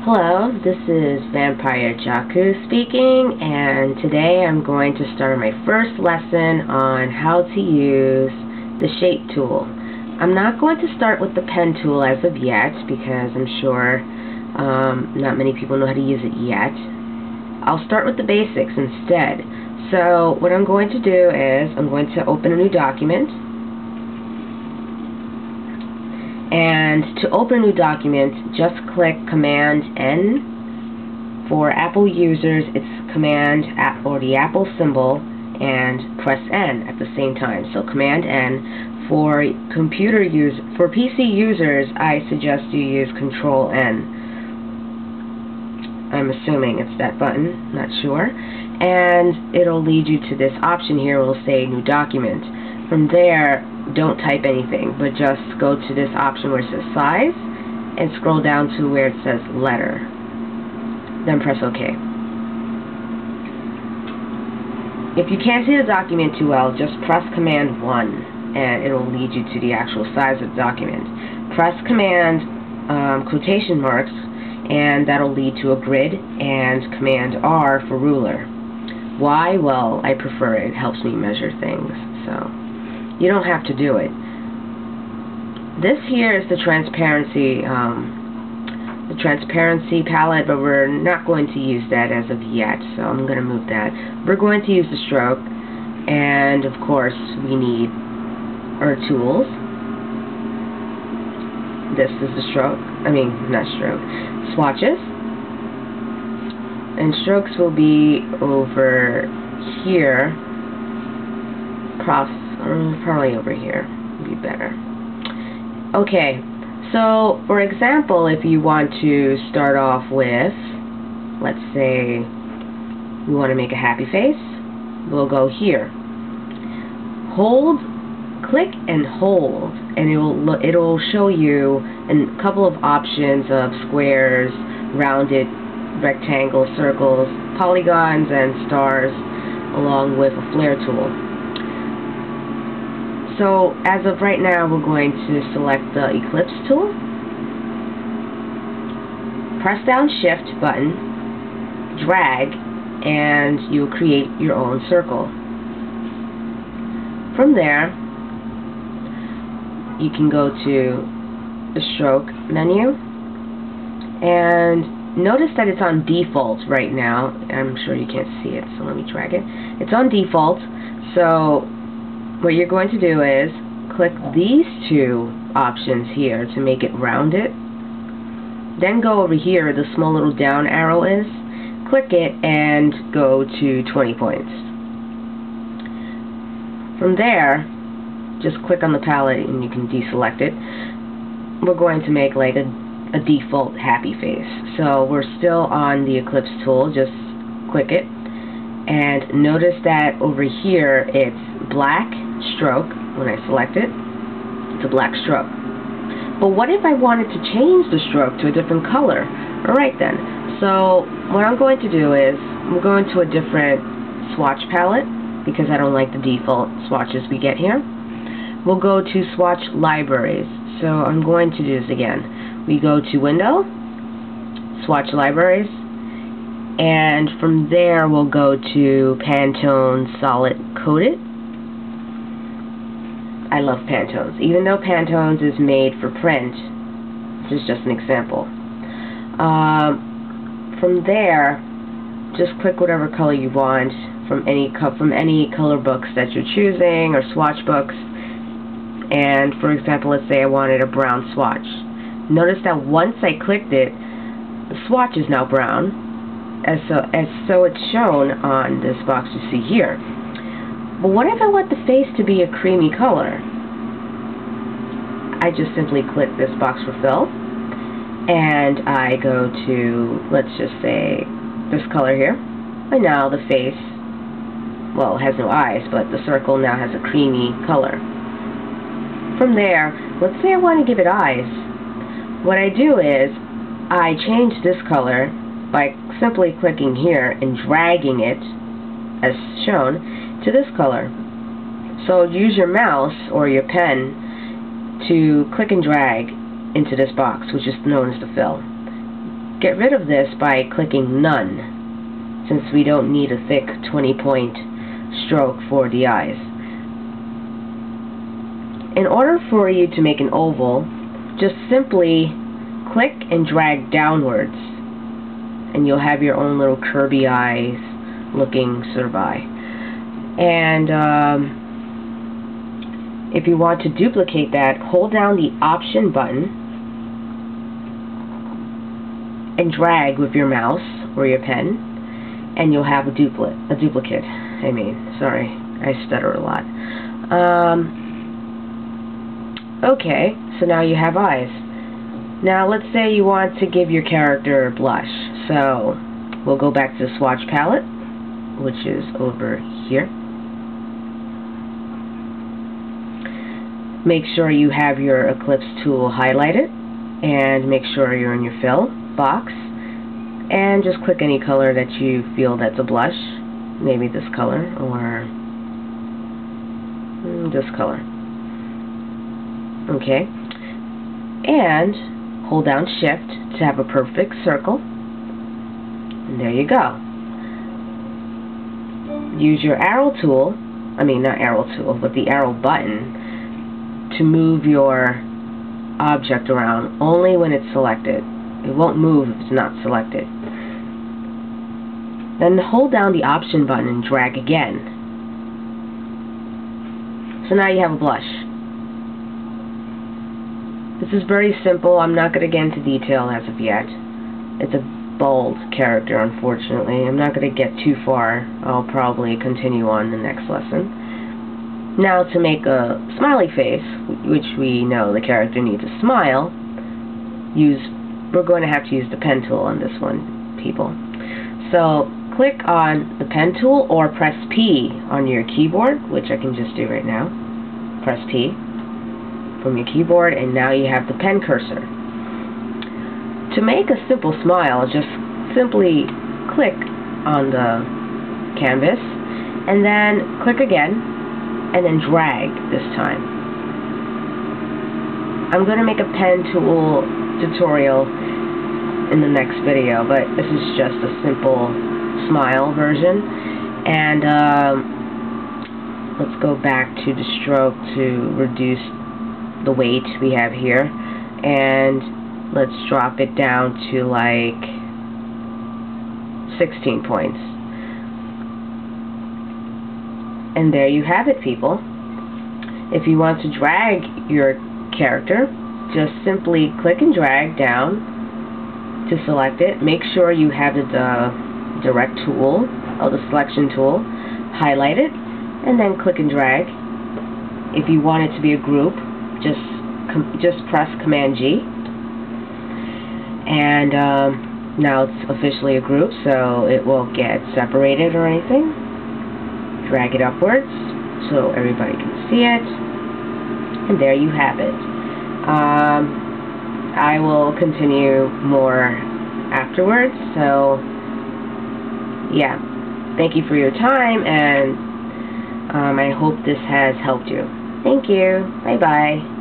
Hello, this is Vampire Jaku speaking, and today I'm going to start my first lesson on how to use the shape tool. I'm not going to start with the pen tool as of yet because I'm sure not many people know how to use it yet. I'll start with the basics instead. So what I'm going to do is I'm going to open a new document. And to open a new document, just click Command N. For Apple users, it's Command or the Apple symbol and press N at the same time. So Command N. For PC users, I suggest you use Control N. I'm assuming it's that button, not sure. And it'll lead you to this option here. It will say New Document. From there, don't type anything, but just go to this option where it says Size and scroll down to where it says Letter. Then press OK. If you can't see the document too well, just press Command 1 and it will lead you to the actual size of the document. Press Command quotation marks and that'll lead to a grid, and Command R for ruler. Why? Well, I prefer it. It helps me measure things, so you don't have to do it. This here is the transparency palette, but we're not going to use that as of yet, so I'm going to move that. We're going to use the stroke, and of course we need our tools. This is the stroke, swatches. And strokes will be over here, probably over here would be better. Okay, so for example, if you want to start off with, let's say we want to make a happy face, we'll go here. Click and hold, and it'll show you a couple of options of squares, rounded, rectangles, circles, polygons, and stars, along with a flare tool. So as of right now, we're going to select the ellipse tool. Press down Shift button, drag, and you'll create your own circle. From there, you can go to the stroke menu, and notice that it's on default right now. I'm sure you can't see it, so let me drag it. It's on default, so what you're going to do is click these two options here to make it rounded. Then go over here where the small little down arrow is. Click it and go to 20 points. From there, just click on the palette and you can deselect it. We're going to make like a default happy face. So we're still on the ellipse tool, just click it. And notice that over here it's black stroke. When I select it, it's a black stroke. But what if I wanted to change the stroke to a different color? Alright then, so what I'm going to do is I'm going to a different swatch palette because I don't like the default swatches we get here. We'll go to swatch libraries. So I'm going to do this again. We go to Window, swatch libraries, and from there we'll go to Pantone Solid Coated. I love Pantones. Even though Pantones is made for print, this is just an example. From there, just click whatever color you want from any color books that you're choosing, or swatch books. And for example, let's say I wanted a brown swatch. Notice that once I clicked it, the swatch is now brown, as so it's shown on this box you see here. But what if I want the face to be a creamy color? I just simply click this box for fill, and I go to, let's just say, this color here. And now the face, well, it has no eyes, but the circle now has a creamy color. From there, let's say I want to give it eyes. What I do is, I change this color by simply clicking here and dragging it, as shown, to this color. So use your mouse or your pen to click and drag into this box, which is known as the fill. get rid of this by clicking None, since we don't need a thick 20-point stroke for the eyes. In order for you to make an oval, just simply click and drag downwards, and you'll have your own little Kirby eyes looking sort of eye. And if you want to duplicate that, hold down the Option button and drag with your mouse or your pen, and you'll have a duplicate. Sorry, I stutter a lot. Okay, so now you have eyes. Now let's say you want to give your character a blush. So we'll go back to the swatch palette, which is over here. Make sure you have your Eclipse tool highlighted, and make sure you're in your fill box, and just click any color that you feel that's a blush. Maybe this color, or this color. Okay, and hold down Shift to have a perfect circle, and there you go. Use your arrow tool, not arrow tool, but the arrow button, to move your object around only when it's selected. It won't move if it's not selected. Then hold down the Option button and drag again. So now you have a blush. This is very simple. I'm not going to get into detail as of yet. It's a bold character, unfortunately. I'm not going to get too far. I'll probably continue on the next lesson. Now, to make a smiley face, which we know the character needs a smile, we're going to have to use the pen tool on this one, people. So click on the pen tool or press P on your keyboard, which I can just do right now. Press P from your keyboard, and now you have the pen cursor. To make a simple smile, just simply click on the canvas, and then click again, and then drag this time. I'm going to make a pen tool tutorial in the next video, but this is just a simple smile version. And let's go back to the stroke to reduce the weight we have here, and let's drop it down to like 16 points. And there you have it, people. If you want to drag your character, just simply click and drag down to select it. Make sure you have the direct tool, or the selection tool, highlight it, and then click and drag. If you want it to be a group, just press Command G, and now it's officially a group, so it won't get separated or anything. Drag it upwards so everybody can see it, and there you have it. I will continue more afterwards, so yeah, thank you for your time, and I hope this has helped you. Thank you. Bye-bye.